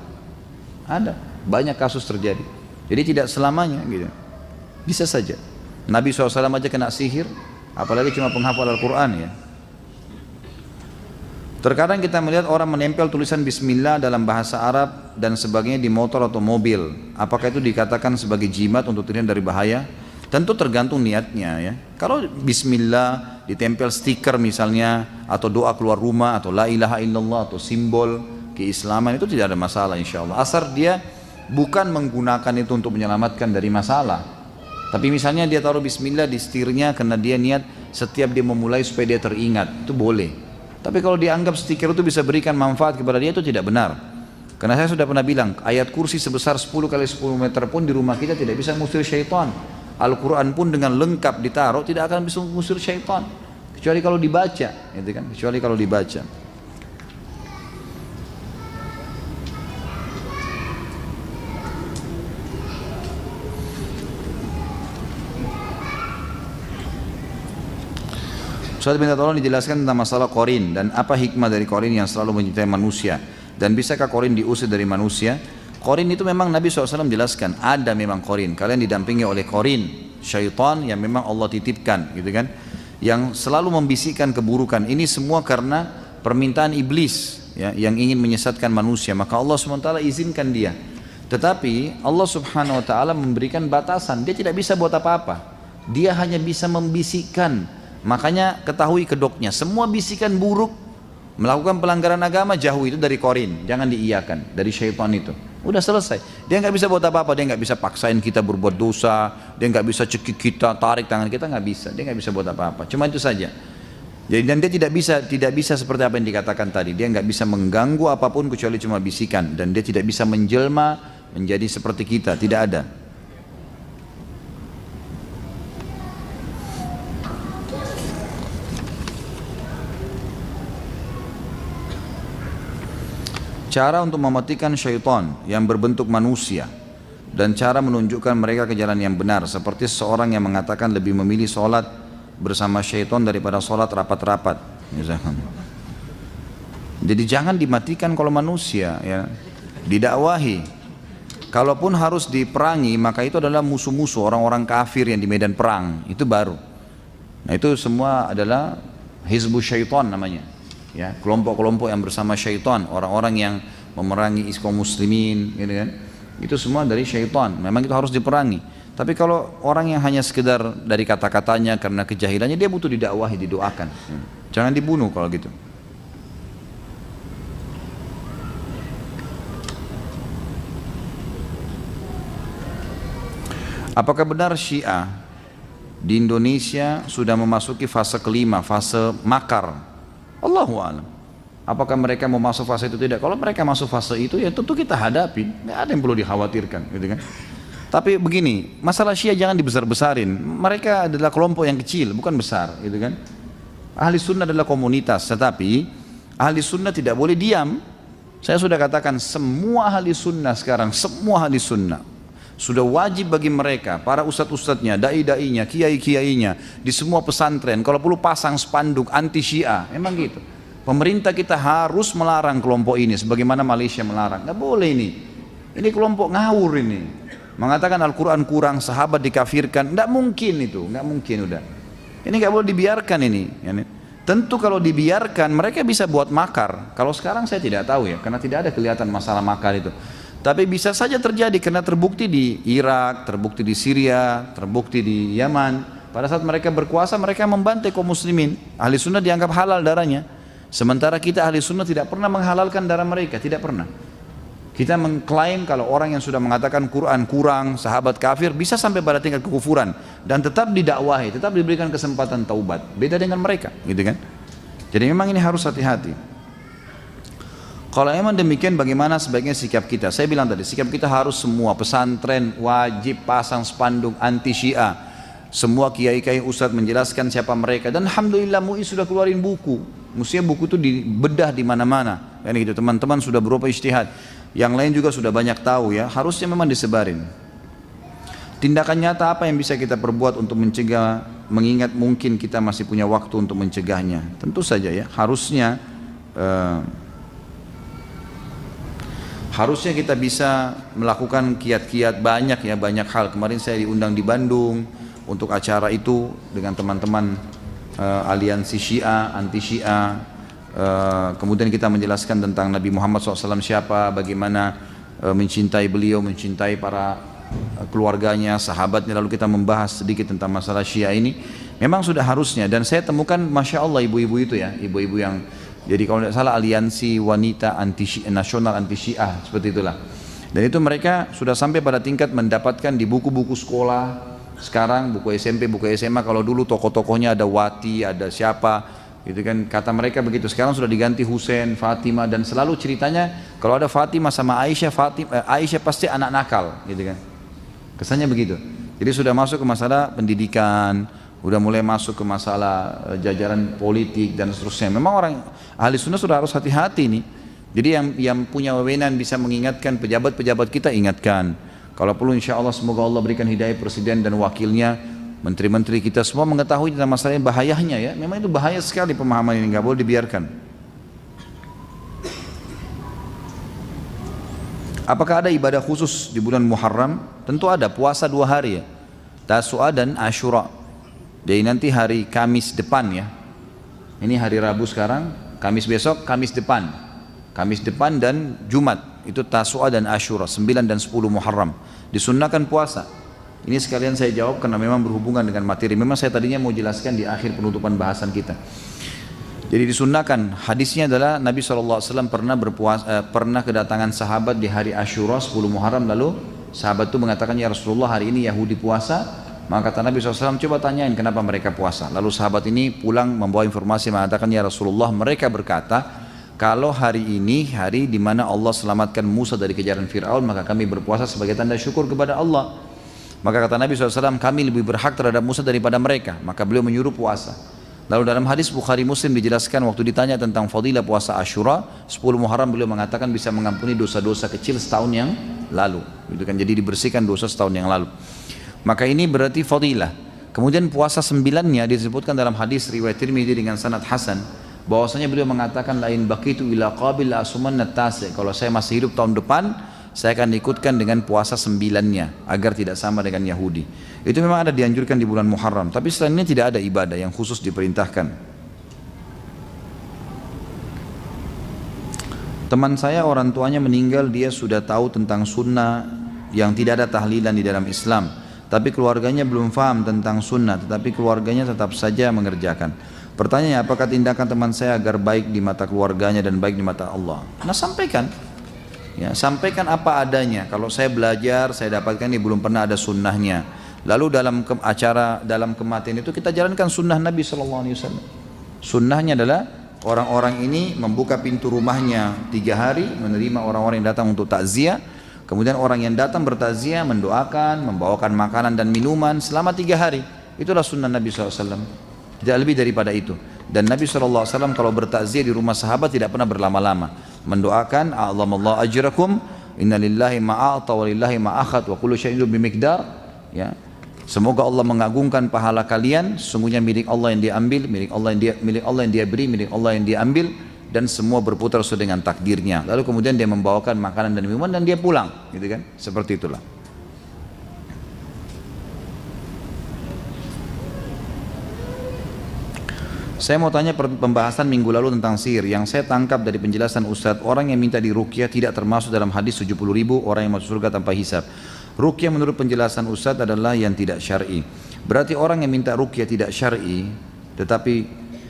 Ada. Banyak kasus terjadi. Jadi tidak selamanya gitu. Bisa saja. Nabi SAW aja kena sihir, apalagi cuma penghafal Al-Quran ya. Terkadang kita melihat orang menempel tulisan Bismillah dalam bahasa Arab dan sebagainya di motor atau mobil. Apakah itu dikatakan sebagai jimat untuk terhindar dari bahaya? Tentu tergantung niatnya ya. Kalau Bismillah ditempel stiker misalnya, atau doa keluar rumah, atau la ilaha illallah, atau simbol keislaman, itu tidak ada masalah insya Allah. Asal dia bukan menggunakan itu untuk menyelamatkan dari masalah. Tapi misalnya dia taruh Bismillah di setirnya karena dia niat setiap dia memulai supaya dia teringat, itu boleh. Tapi kalau dianggap stiker itu bisa berikan manfaat kepada dia, itu tidak benar. Karena saya sudah pernah bilang, ayat kursi sebesar 10 kali 10 meter pun di rumah kita tidak bisa mengusir syaitan. Al-Quran pun dengan lengkap ditaruh tidak akan bisa mengusir syaitan, kecuali kalau dibaca, gitu kan? Kecuali kalau dibaca. Ustaz minta tolong dijelaskan tentang masalah qarin dan apa hikmah dari qarin yang selalu menyertai manusia, dan bisakah qarin diusir dari manusia? Qarin itu memang Nabi SAW jelaskan, ada memang qarin, kalian didampingi oleh qarin, syaitan yang memang Allah titipkan gitu kan, yang selalu membisikkan keburukan. Ini semua karena permintaan iblis ya, yang ingin menyesatkan manusia, maka Allah SWT izinkan dia. Tetapi Allah Subhanahu wa taala memberikan batasan, dia tidak bisa buat apa-apa, dia hanya bisa membisikkan. Makanya ketahui kedoknya, semua bisikan buruk, melakukan pelanggaran agama, jauh itu dari qarin, jangan diiyakan, dari syaitan itu. Udah selesai, dia nggak bisa buat apa-apa, dia nggak bisa paksain kita berbuat dosa, dia nggak bisa cekik kita, tarik tangan kita, nggak bisa, dia nggak bisa buat apa-apa, cuma itu saja. Jadi dan dia tidak bisa seperti apa yang dikatakan tadi, dia nggak bisa mengganggu apapun kecuali cuma bisikan, dan dia tidak bisa menjelma menjadi seperti kita, tidak ada. Cara untuk mematikan syaitan yang berbentuk manusia dan cara menunjukkan mereka ke jalan yang benar, seperti seorang yang mengatakan lebih memilih sholat bersama syaitan daripada sholat rapat-rapat misalkan. Jadi jangan dimatikan kalau manusia ya, didakwahi. Kalaupun harus diperangi, maka itu adalah musuh-musuh, orang-orang kafir yang di medan perang, itu baru. Nah itu semua adalah hizbus syaitan namanya ya, kelompok-kelompok yang bersama syaitan, orang-orang yang memerangi kaum muslimin gitu kan, itu semua dari syaitan, memang itu harus diperangi. Tapi kalau orang yang hanya sekedar dari kata-katanya karena kejahilannya, dia butuh didakwahi, didoakan, jangan dibunuh kalau gitu. Apakah benar Syiah di Indonesia sudah memasuki fase kelima, fase makar? Allahu a'lam. Apakah mereka mau masuk fase itu tidak? Kalau mereka masuk fase itu ya tentu kita hadapi, nggak ada yang perlu dikhawatirkan, gitu kan? Tapi begini, masalah Syiah jangan dibesar-besarin. Mereka adalah kelompok yang kecil, bukan besar, gitu kan? Ahli sunnah adalah komunitas, tetapi ahli sunnah tidak boleh diam. Saya sudah katakan semua ahli sunnah sekarang, semua ahli sunnah sudah wajib bagi mereka, para ustadz-ustadznya, dai-dainya, kiai-kiainya, di semua pesantren, kalau perlu pasang spanduk anti Syiah, memang gitu. Pemerintah kita harus melarang kelompok ini, sebagaimana Malaysia melarang. Nggak boleh ini kelompok ngawur ini. Mengatakan Al-Quran kurang, sahabat dikafirkan, tidak mungkin itu, nggak mungkin udah. Ini nggak boleh dibiarkan ini. Tentu kalau dibiarkan mereka bisa buat makar. Kalau sekarang saya tidak tahu ya, karena tidak ada kelihatan masalah makar itu. Tapi bisa saja terjadi karena terbukti di Irak, terbukti di Syria, terbukti di Yaman. Pada saat mereka berkuasa mereka membantai kaum muslimin. Ahli sunnah dianggap halal darahnya. Sementara kita ahli sunnah tidak pernah menghalalkan darah mereka, tidak pernah. Kita mengklaim kalau orang yang sudah mengatakan Quran kurang, sahabat kafir, bisa sampai pada tingkat kekufuran dan tetap didakwahi, tetap diberikan kesempatan taubat. Beda dengan mereka, gitu kan? Jadi memang ini harus hati-hati. Kalau memang demikian, bagaimana sebaiknya sikap kita? Saya bilang tadi, sikap kita harus semua pesantren wajib pasang spanduk anti Syiah. Semua kiai-kiai ustadz menjelaskan siapa mereka, dan alhamdulillah MUI sudah keluarin buku. Mestinya buku itu dibedah di mana-mana. Kan gitu, teman-teman sudah berupa ijtihad. Yang lain juga sudah banyak tahu ya, harusnya memang disebarin. Tindakan nyata apa yang bisa kita perbuat untuk mencegah, mengingat mungkin kita masih punya waktu untuk mencegahnya? Tentu saja ya, harusnya kita bisa melakukan kiat-kiat banyak ya, banyak hal. Kemarin saya diundang di Bandung untuk acara itu dengan teman-teman aliansi Syiah, anti Syiah. Kemudian kita menjelaskan tentang Nabi Muhammad SAW siapa, bagaimana mencintai beliau, mencintai para keluarganya, sahabatnya. Lalu kita membahas sedikit tentang masalah Syiah ini. Memang sudah harusnya, dan saya temukan Masya Allah ibu-ibu itu ya, ibu-ibu yang jadi kalau tidak salah aliansi wanita nasional anti Syiah, seperti itulah. Dan itu mereka sudah sampai pada tingkat mendapatkan di buku-buku sekolah sekarang, buku SMP, buku SMA. Kalau dulu tokoh-tokohnya ada Wati, ada siapa gitu kan, kata mereka begitu. Sekarang sudah diganti Husain, Fatimah, dan selalu ceritanya kalau ada Fatimah sama Aisyah, Aisyah pasti anak nakal gitu kan, kesannya begitu. Jadi sudah masuk ke masalah pendidikan, udah mulai masuk ke masalah jajaran politik dan seterusnya. Memang orang ahli sunnah sudah harus hati-hati nih. Jadi yang punya wewenang bisa mengingatkan pejabat-pejabat kita, ingatkan. Kalau perlu insya Allah semoga Allah berikan hidayah presiden dan wakilnya, menteri-menteri kita semua mengetahui tentang masalah ini, bahayanya ya. Memang itu bahaya sekali pemahaman ini, nggak boleh dibiarkan. Apakah ada ibadah khusus di bulan Muharram? Tentu ada, puasa 2 hari ya, Tasu'a dan Asyura. Jadi nanti hari Kamis depan ya, ini hari Rabu sekarang, Kamis besok, Kamis depan dan Jumat, itu Tasu'a dan Asyura, 9 dan 10 Muharram. Disunnahkan puasa. Ini sekalian saya jawab karena memang berhubungan dengan materi. Memang saya tadinya mau jelaskan di akhir penutupan bahasan kita. Jadi disunnahkan, hadisnya adalah Nabi SAW pernah kedatangan sahabat di hari Asyura 10 Muharram, lalu sahabat itu mengatakan, ya Rasulullah hari ini Yahudi puasa. Maka kata Nabi SAW, coba tanyain kenapa mereka puasa. Lalu sahabat ini pulang membawa informasi mengatakan, ya Rasulullah mereka berkata, kalau hari ini hari di mana Allah selamatkan Musa dari kejaran Fir'aun, maka kami berpuasa sebagai tanda syukur kepada Allah. Maka kata Nabi SAW, kami lebih berhak terhadap Musa daripada mereka. Maka beliau menyuruh puasa. Lalu dalam hadis Bukhari Muslim dijelaskan, waktu ditanya tentang fadilah puasa Asyura 10 Muharram, beliau mengatakan bisa mengampuni dosa-dosa kecil setahun yang lalu. Itu kan, jadi dibersihkan dosa setahun yang lalu. Maka ini berarti fadilah. Kemudian puasa 9-nya disebutkan dalam hadis riwayat Tirmidzi dengan sanad hasan, bahwasanya beliau mengatakan, lain baqitu ila qabil asumanna tasi', kalau saya masih hidup tahun depan saya akan ikutkan dengan puasa 9-nya agar tidak sama dengan Yahudi. Itu memang ada dianjurkan di bulan Muharram, tapi selain ini tidak ada ibadah yang khusus diperintahkan. Teman saya orang tuanya meninggal, dia sudah tahu tentang sunnah yang tidak ada tahlilan di dalam Islam, tapi keluarganya belum faham tentang sunnah, tetapi keluarganya tetap saja mengerjakan. Pertanyaannya, apakah tindakan teman saya agar baik di mata keluarganya dan baik di mata Allah? Nah, sampaikan. Ya, sampaikan apa adanya. Kalau saya belajar, saya dapatkan ini belum pernah ada sunnahnya. Lalu dalam kematian itu kita jalankan sunnah Nabi SAW. Sunnahnya adalah orang-orang ini membuka pintu rumahnya 3 hari, menerima orang-orang yang datang untuk takziah. Kemudian orang yang datang bertakziah mendoakan, membawakan makanan dan minuman selama 3 hari. Itulah sunnah Nabi SAW. Tidak lebih daripada itu. Dan Nabi SAW kalau bertakziah di rumah sahabat tidak pernah berlama-lama. Mendoakan, a'lamallahu ajrakum, inna lillahi ma'a'ta wa lillahi ma'akhad wa kullu syai'in bimiqdar. Ya. Semoga Allah mengagungkan pahala kalian, sesungguhnya milik Allah yang diambil, milik Allah yang dia beri, milik Allah yang dia ambil, dan semua berputar sesuai dengan takdirnya. Lalu kemudian dia membawakan makanan dan minuman dan dia pulang, gitu kan? Seperti itulah. Saya mau tanya pembahasan minggu lalu tentang sihir. Yang saya tangkap dari penjelasan Ustadz, orang yang minta diruqyah tidak termasuk dalam hadis 70.000 orang yang masuk surga tanpa hisab. Ruqyah menurut penjelasan Ustadz adalah yang tidak syar'i. Berarti orang yang minta ruqyah tidak syar'i, tetapi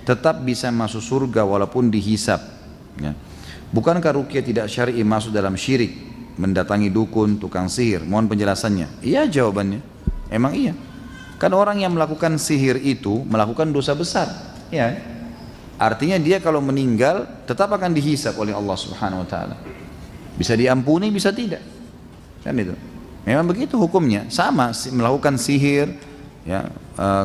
tetap bisa masuk surga walaupun dihisab. Ya. Bukankah ruqyah tidak syar'i masuk dalam syirik, mendatangi dukun, tukang sihir? Mohon penjelasannya. Iya jawabannya. Emang iya. Kan orang yang melakukan sihir itu melakukan dosa besar. Ya. Artinya dia kalau meninggal tetap akan dihisab oleh Allah Subhanahu wa taala. Bisa diampuni, bisa tidak. Kan itu. Memang begitu hukumnya. Sama melakukan sihir, ya,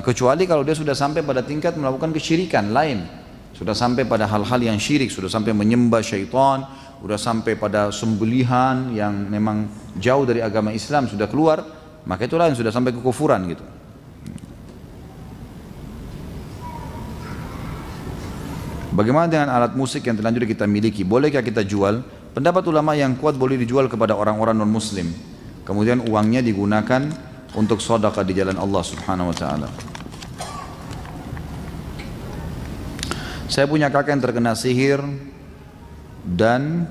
kecuali kalau dia sudah sampai pada tingkat melakukan kesyirikan lain, sudah sampai pada hal-hal yang syirik, sudah sampai menyembah syaitan, sudah sampai pada sembelihan yang memang jauh dari agama Islam, sudah keluar, maka itulah yang sudah sampai kekufuran gitu. Bagaimana dengan alat musik yang terlanjur kita miliki? Bolehkah kita jual? Pendapat ulama yang kuat boleh dijual kepada orang-orang non-muslim, kemudian uangnya digunakan untuk sedekah di jalan Allah Subhanahu wa taala. Saya punya kakak yang terkena sihir dan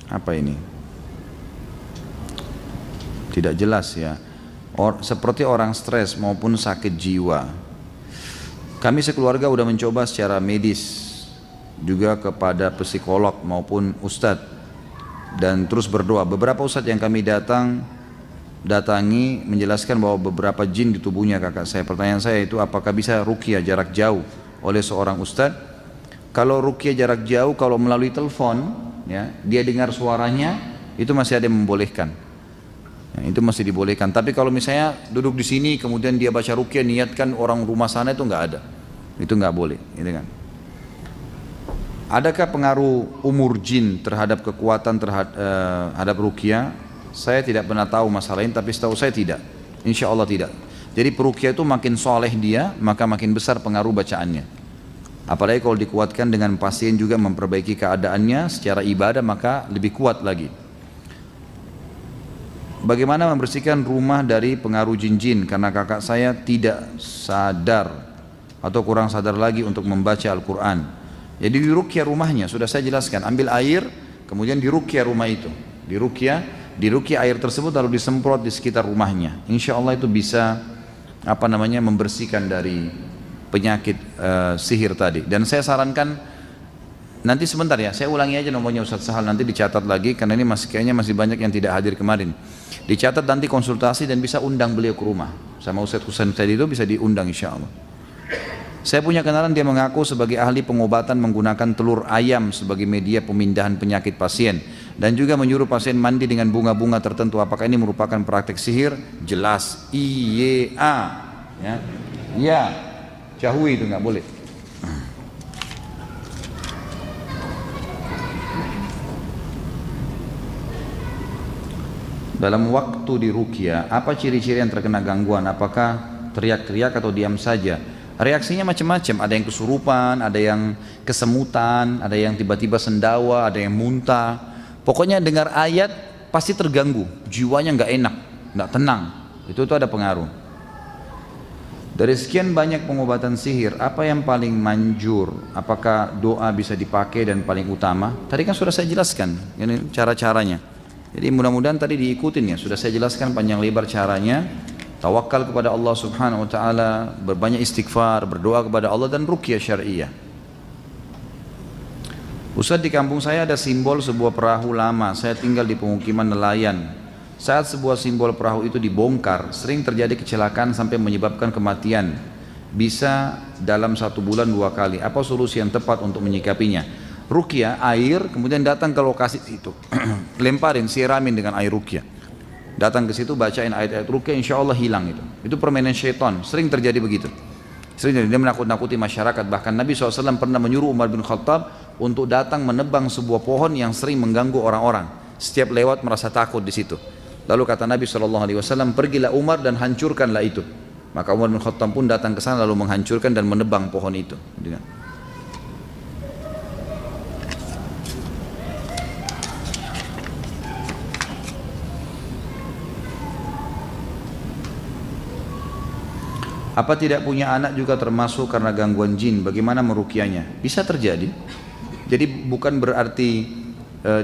apa ini? Tidak jelas ya. Seperti orang stres maupun sakit jiwa. Kami sekeluarga sudah mencoba secara medis, juga kepada psikolog maupun ustadz, dan terus berdoa. Beberapa ustadz yang kami datangi menjelaskan bahwa beberapa jin di tubuhnya kakak saya. Pertanyaan saya itu, apakah bisa ruqyah jarak jauh oleh seorang ustadz? Kalau ruqyah jarak jauh, kalau melalui telepon, ya, dia dengar suaranya, itu masih ada yang membolehkan. Ya, itu masih dibolehkan. Tapi kalau misalnya duduk di sini, kemudian dia baca ruqyah, niatkan orang rumah sana, itu nggak ada. Itu nggak boleh, gitu kan? Adakah pengaruh umur jin terhadap kekuatan terhadap ruqyah? Saya tidak pernah tahu masalah ini, tapi setahu saya tidak. Insya Allah tidak. Jadi peruqyah itu makin soleh dia, maka makin besar pengaruh bacaannya. Apalagi kalau dikuatkan dengan pasien juga memperbaiki keadaannya secara ibadah, maka lebih kuat lagi. Bagaimana membersihkan rumah dari pengaruh jin-jin? Karena kakak saya tidak sadar atau kurang sadar lagi untuk membaca Al-Quran. Jadi diruqyah rumahnya, sudah saya jelaskan. Ambil air, kemudian diruqyah rumah itu. Diruqyah air tersebut lalu disemprot di sekitar rumahnya. Insya Allah itu bisa membersihkan dari penyakit sihir tadi. Dan saya sarankan nanti sebentar ya, saya ulangi aja nomornya Ustaz Sahal, nanti dicatat lagi karena ini kayaknya masih banyak yang tidak hadir kemarin. Dicatat nanti konsultasi dan bisa undang beliau ke rumah. Sama Ustaz Husain tadi itu bisa diundang insya Allah. Saya punya kenalan, dia mengaku sebagai ahli pengobatan menggunakan telur ayam sebagai media pemindahan penyakit pasien dan juga menyuruh pasien mandi dengan bunga-bunga tertentu. Apakah ini merupakan praktek sihir? Jelas. Iya. Ya. Iya. Jauhi itu nggak boleh. Dalam waktu di ruqyah, apa ciri-ciri yang terkena gangguan? Apakah teriak-teriak atau diam saja? Reaksinya macam-macam, ada yang kesurupan, ada yang kesemutan, ada yang tiba-tiba sendawa, ada yang muntah. Pokoknya dengar ayat pasti terganggu, jiwanya nggak enak, nggak tenang. Itu ada pengaruh. Dari sekian banyak pengobatan sihir, apa yang paling manjur? Apakah doa bisa dipakai dan paling utama? Tadi kan sudah saya jelaskan, ini cara-caranya. Jadi mudah-mudahan tadi diikutin ya, sudah saya jelaskan panjang lebar caranya. Tawakal kepada Allah Subhanahu wa taala, berbanyak istighfar, berdoa kepada Allah, dan ruqyah syariah. Ustaz, di kampung saya ada simbol sebuah perahu lama. Saya tinggal di pemukiman nelayan. Saat sebuah simbol perahu itu dibongkar, sering terjadi kecelakaan sampai menyebabkan kematian. Bisa dalam 1 bulan 2 kali. Apa solusi yang tepat untuk menyikapinya? ruqyah air, kemudian datang ke lokasi itu, lemparin, siramin dengan air ruqyah. Datang ke situ, bacain ayat-ayat ruqyah, insya Allah hilang itu. Itu permainan syaitan, sering terjadi begitu. Sering dia menakut-nakuti masyarakat. Bahkan Nabi SAW pernah menyuruh Umar bin Khattab untuk datang menebang sebuah pohon yang sering mengganggu orang-orang. Setiap lewat merasa takut di situ. Lalu kata Nabi SAW, pergilah Umar dan hancurkanlah itu. Maka Umar bin Khattab pun datang ke sana lalu menghancurkan dan menebang pohon itu. Apa tidak punya anak juga termasuk karena gangguan jin? Bagaimana meruqyahnya? Bisa terjadi. Jadi bukan berarti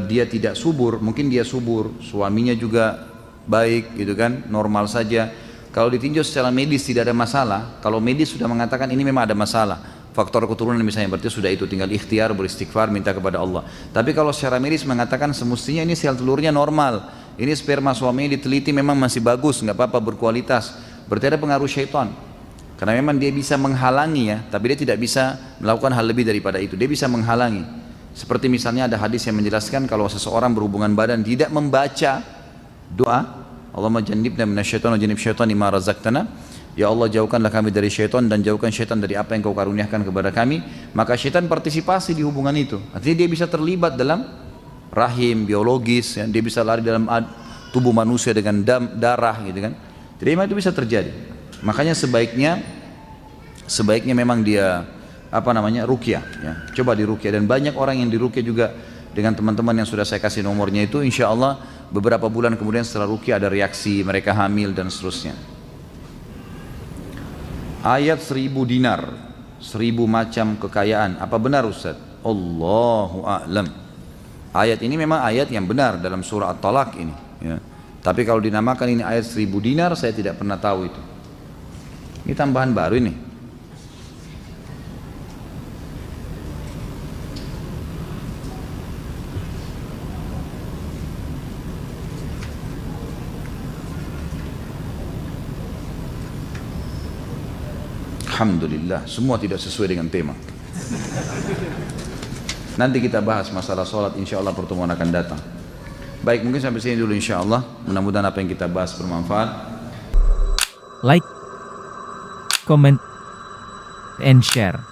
dia tidak subur. Mungkin dia subur, suaminya juga baik gitu kan, normal saja. Kalau ditinjau secara medis tidak ada masalah. Kalau medis sudah mengatakan ini memang ada masalah, faktor keturunan misalnya, berarti sudah itu tinggal ikhtiar, beristighfar, minta kepada Allah. Tapi kalau secara medis mengatakan semestinya ini sel telurnya normal, ini sperma suaminya diteliti memang masih bagus, nggak apa-apa, berkualitas, berarti ada pengaruh syaitan. Karena memang dia bisa menghalangi ya, tapi dia tidak bisa melakukan hal lebih daripada itu. Dia bisa menghalangi. Seperti misalnya ada hadis yang menjelaskan kalau seseorang berhubungan badan tidak membaca doa, Allahumma jannibna minasyaitonir rajim, syaitani ma razaqtana, ya Allah jauhkanlah kami dari syaitan dan jauhkan syaitan dari apa yang kau karuniakan kepada kami, maka syaitan partisipasi di hubungan itu. Artinya dia bisa terlibat dalam rahim biologis, ya. Dia bisa lari dalam tubuh manusia dengan darah gitu kan. Jadi memang itu bisa terjadi. Makanya sebaiknya memang dia ruqyah ya. Coba diruqyah, dan banyak orang yang diruqyah juga dengan teman-teman yang sudah saya kasih nomornya itu, insya Allah beberapa bulan kemudian setelah ruqyah ada reaksi, mereka hamil dan seterusnya. Ayat 1000 dinar, 1000 macam kekayaan, apa benar Ustaz? Allahu a'lam. Ayat ini memang ayat yang benar dalam surah At-Talaq ini ya. Tapi kalau dinamakan ini ayat 1000 dinar, saya tidak pernah tahu itu. Ini tambahan baru ini. Alhamdulillah, semua tidak sesuai dengan tema. Nanti kita bahas masalah sholat, insya Allah pertemuan akan datang. Baik, mungkin sampai sini dulu insya Allah. Mudah-mudahan apa yang kita bahas bermanfaat. Like, comment, and share.